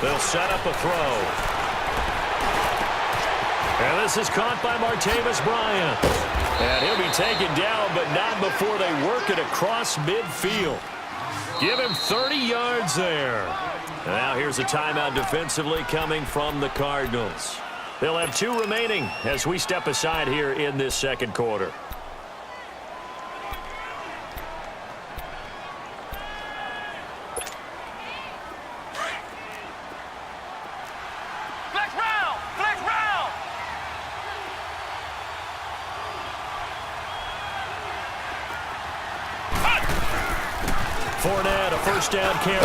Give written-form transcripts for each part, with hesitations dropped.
They'll set up a throw. And this is caught by Martavis Bryant. And he'll be taken down, but not before they work it across midfield. Give him 30 yards there. Now here's a timeout defensively coming from the Cardinals. They'll have 2 remaining as we step aside here in this second quarter. Fournette, a first down carry.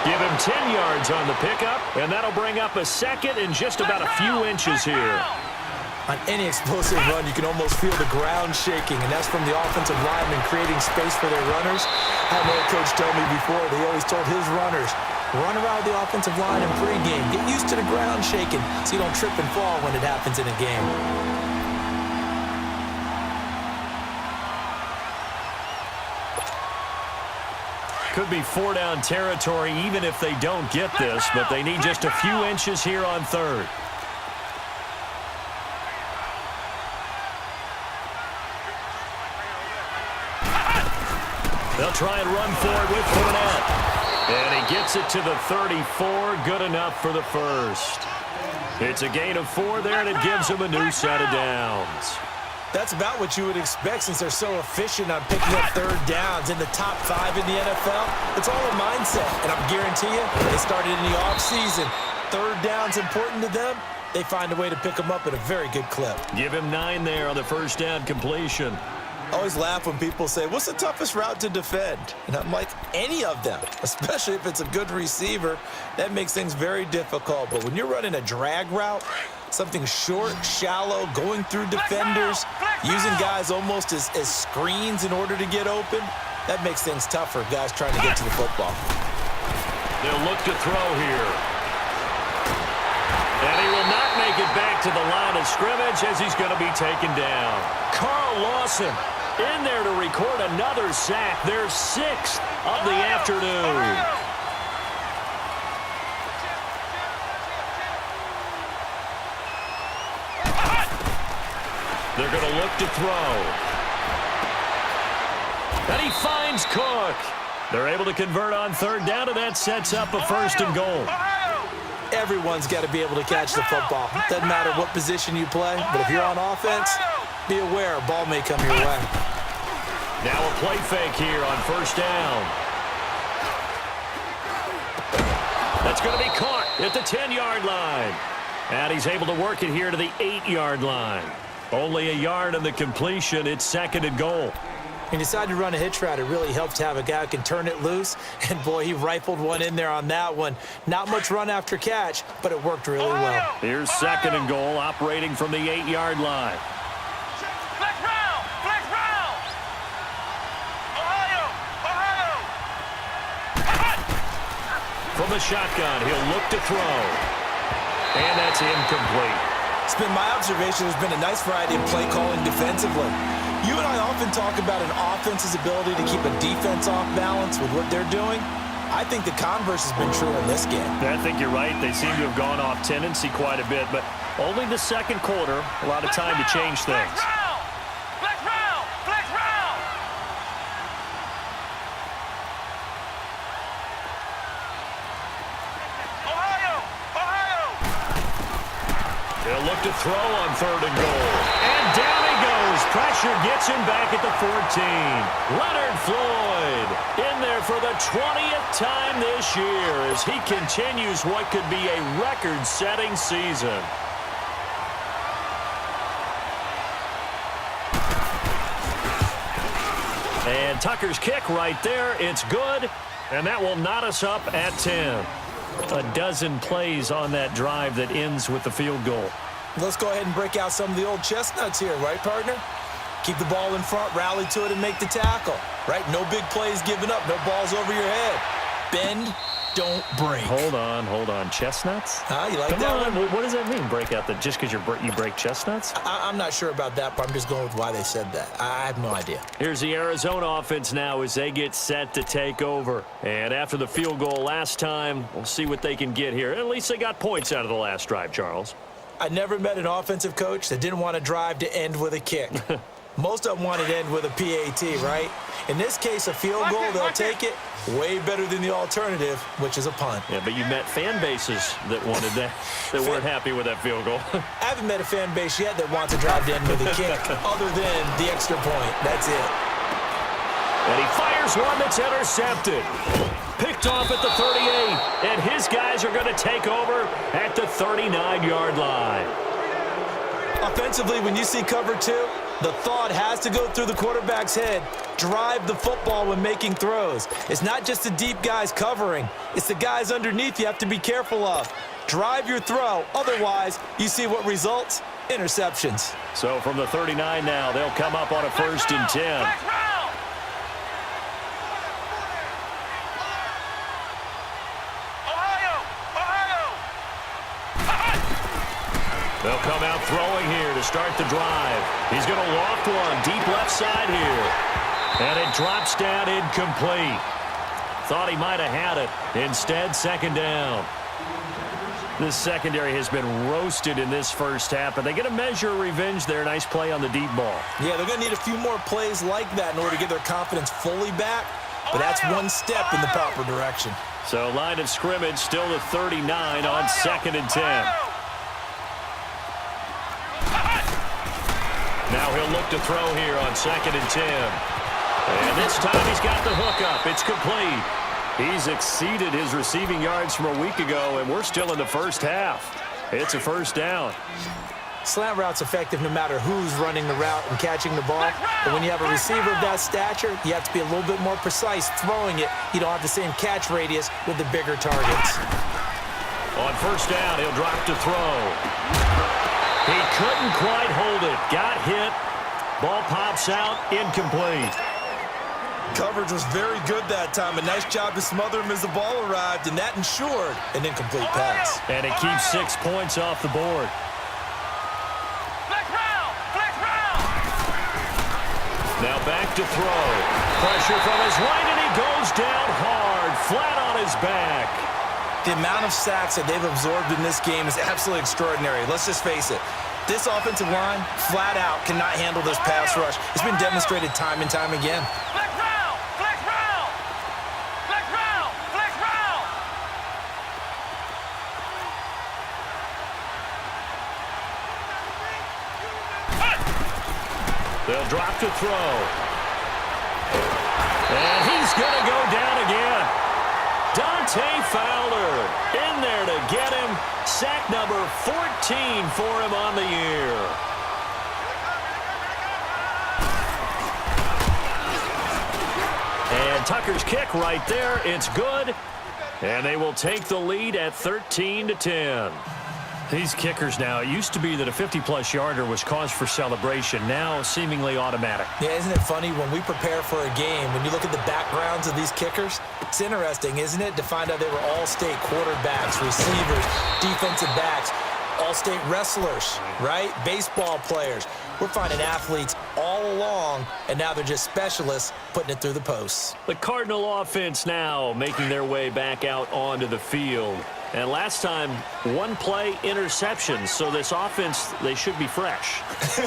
Give him 10 yards on the pickup, and that'll bring up a second and just about a few inches here. On any explosive run, you can almost feel the ground shaking, and that's from the offensive linemen creating space for their runners. I had an old coach tell me before, they always told his runners, run around the offensive line in pregame. Get used to the ground shaking so you don't trip and fall when it happens in a game. Could be 4-down territory even if they don't get this, but they need just a few inches here on third. They'll try and run forward with Fournette. And he gets it to the 34. Good enough for the first. It's a gain of 4 there, and it gives them a new set of downs. That's about what you would expect since they're so efficient on picking up third downs in the top 5 in the NFL. It's all a mindset, and I guarantee you, they started in the offseason. Third down's important to them. They find a way to pick them up at a very good clip. Give him 9 there on the first down completion. I always laugh when people say, what's the toughest route to defend? And I'm like, any of them, especially if it's a good receiver. That makes things very difficult. But when you're running a drag route, something short, shallow, going through defenders, using guys almost as screens in order to get open, that makes things tougher, guys trying to get to the football. They'll look to throw here. And he will not make it back to the line of scrimmage as he's going to be taken down. Carl Lawson in there to record another sack. Their 6th of the afternoon. They're going to look to throw. And he finds Cook. They're able to convert on third down, and that sets up a 1st and goal. Everyone's got to be able to catch the football. Doesn't matter what position you play, but if you're on offense, be aware a ball may come your way. Now a play fake here on first down. That's going to be caught at the 10-yard line. And he's able to work it here to the 8-yard line. Only a yard on the completion. It's 2nd and goal. He decided to run a hitch route. It really helped to have a guy who can turn it loose. And, boy, he rifled one in there on that one. Not much run after catch, but it worked really well. Here's 2nd and goal, operating from the 8-yard line. From the shotgun, he'll look to throw. And that's incomplete. It's been my observation there's been a nice variety of play calling defensively. You and I often talk about an offense's ability to keep a defense off balance with what they're doing. I think the converse has been true in this game. I think you're right. They seem to have gone off tendency quite a bit, but only the second quarter, a lot of time to change things. They'll look to throw on 3rd and goal. And down he goes. Pressure gets him back at the 14. Leonard Floyd in there for the 20th time this year as he continues what could be a record-setting season. And Tucker's kick right there. It's good. And that will knot us up at 10. A dozen plays on that drive that ends with the field goal. Let's go ahead and break out some of the old chestnuts here, right, partner? Keep the ball in front, rally to it, and make the tackle, right? No big plays given up, no balls over your head. Bend, don't break. Hold on. Chestnuts? You like Come that on. one? What does that mean, break out? Just because you break chestnuts? I'm not sure about that, but I'm just going with why they said that. I have no idea. Here's the Arizona offense now as they get set to take over. And after the field goal last time, we'll see what they can get here. At least they got points out of the last drive, Charles. I never met an offensive coach that didn't want to drive to end with a kick. Most of them wanted to end with a PAT, right? In this case, a field goal, they'll take it. Way better than the alternative, which is a punt. Yeah, but you met fan bases that wanted that, that weren't happy with that field goal. I haven't met a fan base yet that wants to drive to end with a kick, other than the extra point. That's it. And he fires one that's intercepted. Picked off at the 38, and his guys are going to take over at the 39-yard line. Offensively, when you see cover two, the thought has to go through the quarterback's head. Drive the football when making throws. It's not just the deep guys covering. It's the guys underneath you have to be careful of. Drive your throw. Otherwise, you see what results? Interceptions. So from the 39 now, they'll come up on a 1st and 10. They'll come out throwing here to start the drive. He's going to loft one deep left side here. And it drops down incomplete. Thought he might have had it. Instead, 2nd down. This secondary has been roasted in this first half, but they get a measure of revenge there. Nice play on the deep ball. Yeah, they're going to need a few more plays like that in order to get their confidence fully back. But that's one step in the proper direction. So line of scrimmage still the 39 on 2nd and 10. Now he'll look to throw here on 2nd and 10. And this time he's got the hook up. It's complete. He's exceeded his receiving yards from a week ago, and we're still in the first half. It's a 1st down. Slant route's effective no matter who's running the route and catching the ball. But when you have a receiver of that stature, you have to be a little bit more precise throwing it. You don't have the same catch radius with the bigger targets. On 1st down, he'll drop to throw. He couldn't quite hold it. Got hit. Ball pops out. Incomplete. Coverage was very good that time. A nice job to smother him as the ball arrived, and that ensured an incomplete pass. And it keeps 6 points off the board. Now back to throw. Pressure from his right, and he goes down hard, flat on his back. The amount of sacks that they've absorbed in this game is absolutely extraordinary. Let's just face it. This offensive line, flat out, cannot handle this pass rush. It's been demonstrated time and time again. They'll drop to throw. And he's going to go down again. Dante Fowler in there to get him. Sack number 14 for him on the year. And Tucker's kick right there. It's good. And they will take the lead at 13-10. These kickers now, it used to be that a 50-plus yarder was cause for celebration. Now seemingly automatic. Yeah, isn't it funny when we prepare for a game, when you look at the backgrounds of these kickers, it's interesting, isn't it, to find out they were all-state quarterbacks, receivers, defensive backs, all-state wrestlers, right? Baseball players. We're finding athletes all along, and now they're just specialists putting it through the posts. The Cardinal offense now making their way back out onto the field. And last time, one play interception. So this offense, they should be fresh.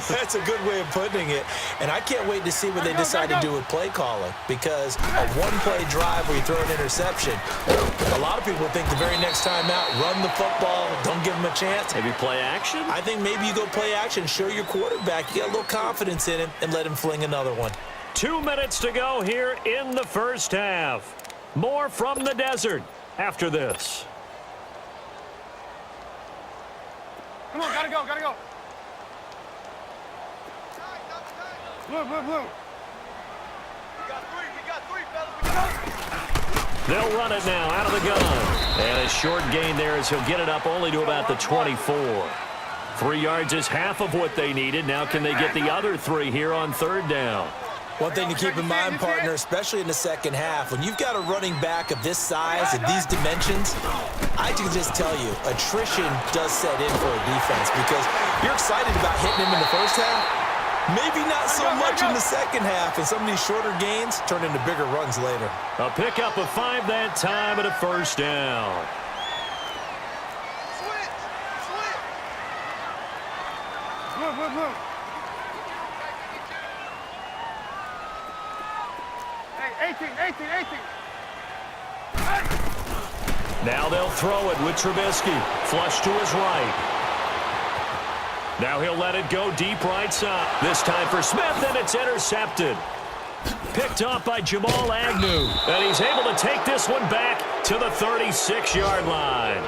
That's a good way of putting it. And I can't wait to see what they decide to do with play calling. Because a one-play drive where you throw an interception, a lot of people think the very next time out, run the football, don't give them a chance. Maybe play action? I think maybe you go play action, show your quarterback, you got a little confidence in him, and let him fling another one. 2 minutes to go here in the first half. More from the desert after this. Come on, gotta go, gotta go. Blue, blue, blue. We got three, fellas. They'll run it now out of the gun. And a short gain there as he'll get it up only to about the 24. 3 yards is half of what they needed. Now can they get the other 3 here on 3rd down? One thing to keep in mind, partner, especially in the second half, when you've got a running back of this size and these dimensions, I can just tell you, attrition does set in for a defense because you're excited about hitting him in the first half. Maybe not so much in the second half, and some of these shorter gains turn into bigger runs later. A pickup of 5 that time and a first down. Move. Hey, 18. Now they'll throw it with Trubisky. Flush to his right. Now he'll let it go deep right side. This time for Smith, and it's intercepted. Picked off by Jamal Agnew. And he's able to take this one back to the 36-yard line.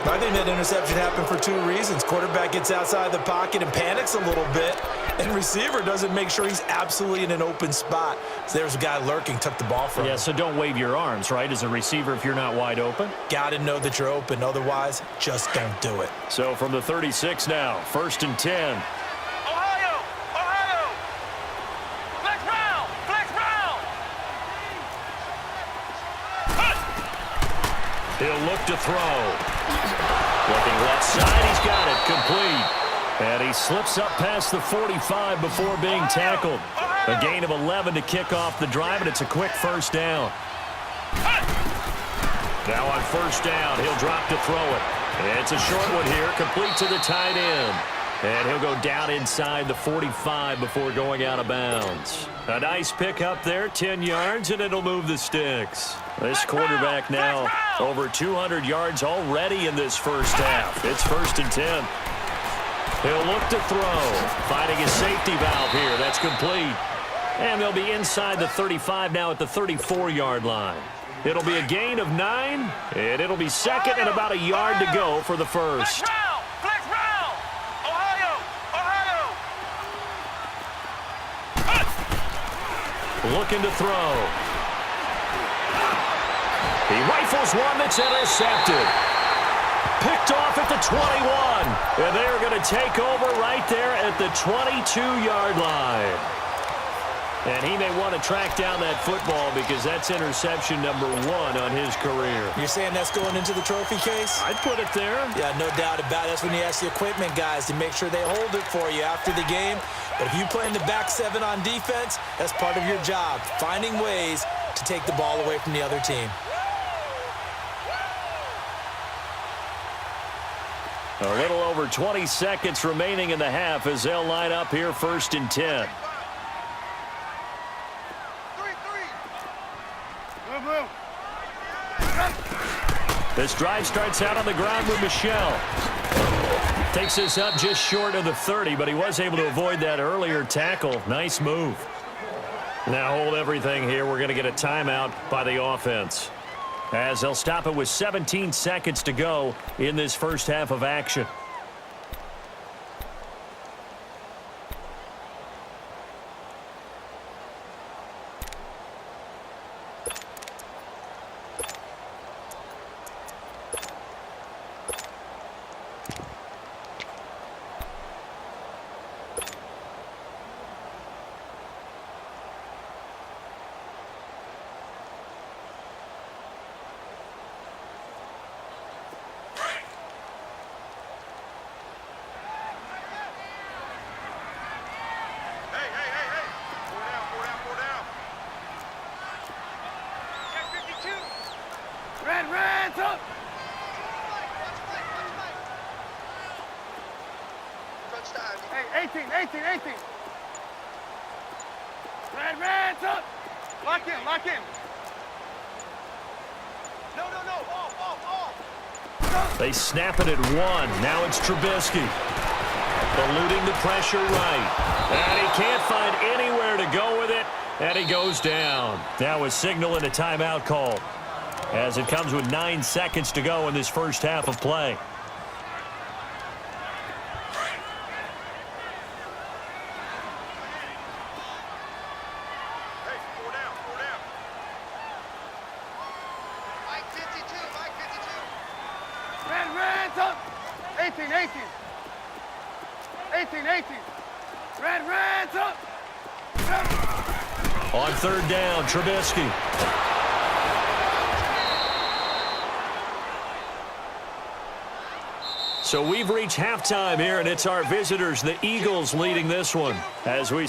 I think that interception happened for 2 reasons. Quarterback gets outside the pocket and panics a little bit, and receiver doesn't make sure he's absolutely in an open spot. So there's a guy lurking, took the ball from him. Yeah, so don't wave your arms, right, as a receiver if you're not wide open? Got to know that you're open. Otherwise, just don't do it. So from the 36 now, 1st and 10. Ohio! Flex round! He'll look to throw. Looking left side, he's got it, complete. And he slips up past the 45 before being tackled. A gain of 11 to kick off the drive, and it's a quick first down. Now on first down, he'll drop to throw it. It's a short one here, complete to the tight end. And he'll go down inside the 45 before going out of bounds. A nice pick up there, 10 yards, and it'll move the sticks. This quarterback now over 200 yards already in this first half. It's 1st and 10. He'll look to throw, finding his safety valve here. That's complete. And they'll be inside the 35 now at the 34-yard line. It'll be a gain of 9, and it'll be second and about a yard to go for the first. Flex round! Ohio! Looking to throw. He rifles one that's intercepted. Picked off at the 21. And they're going to take over right there at the 22-yard line. And he may want to track down that football because that's interception number 1 on his career. You're saying that's going into the trophy case? I'd put it there. Yeah, no doubt about it. That's when you ask the equipment guys to make sure they hold it for you after the game. But if you play in the back 7 on defense, that's part of your job, finding ways to take the ball away from the other team. A little over 20 seconds remaining in the half as they'll line up here 1st and 10. This drive starts out on the ground with Michel. Takes this up just short of the 30, but he was able to avoid that earlier tackle. Nice move. Now hold everything here. We're going to get a timeout by the offense, as they'll stop it with 17 seconds to go in this first half of action. Reds up! Hey, 18. Reds up! Lock in. No. Off. They snap it at 1. Now it's Trubisky. Eluding the pressure right. And he can't find anywhere to go with it. And he goes down. Now a signal and a timeout call, as it comes with 9 seconds to go in this first half of play. Hey, 4 down. Mike 52. Reds up! 18. Reds up! On third down, Trubisky. So we've reached halftime here, and it's our visitors, the Eagles, leading this one as we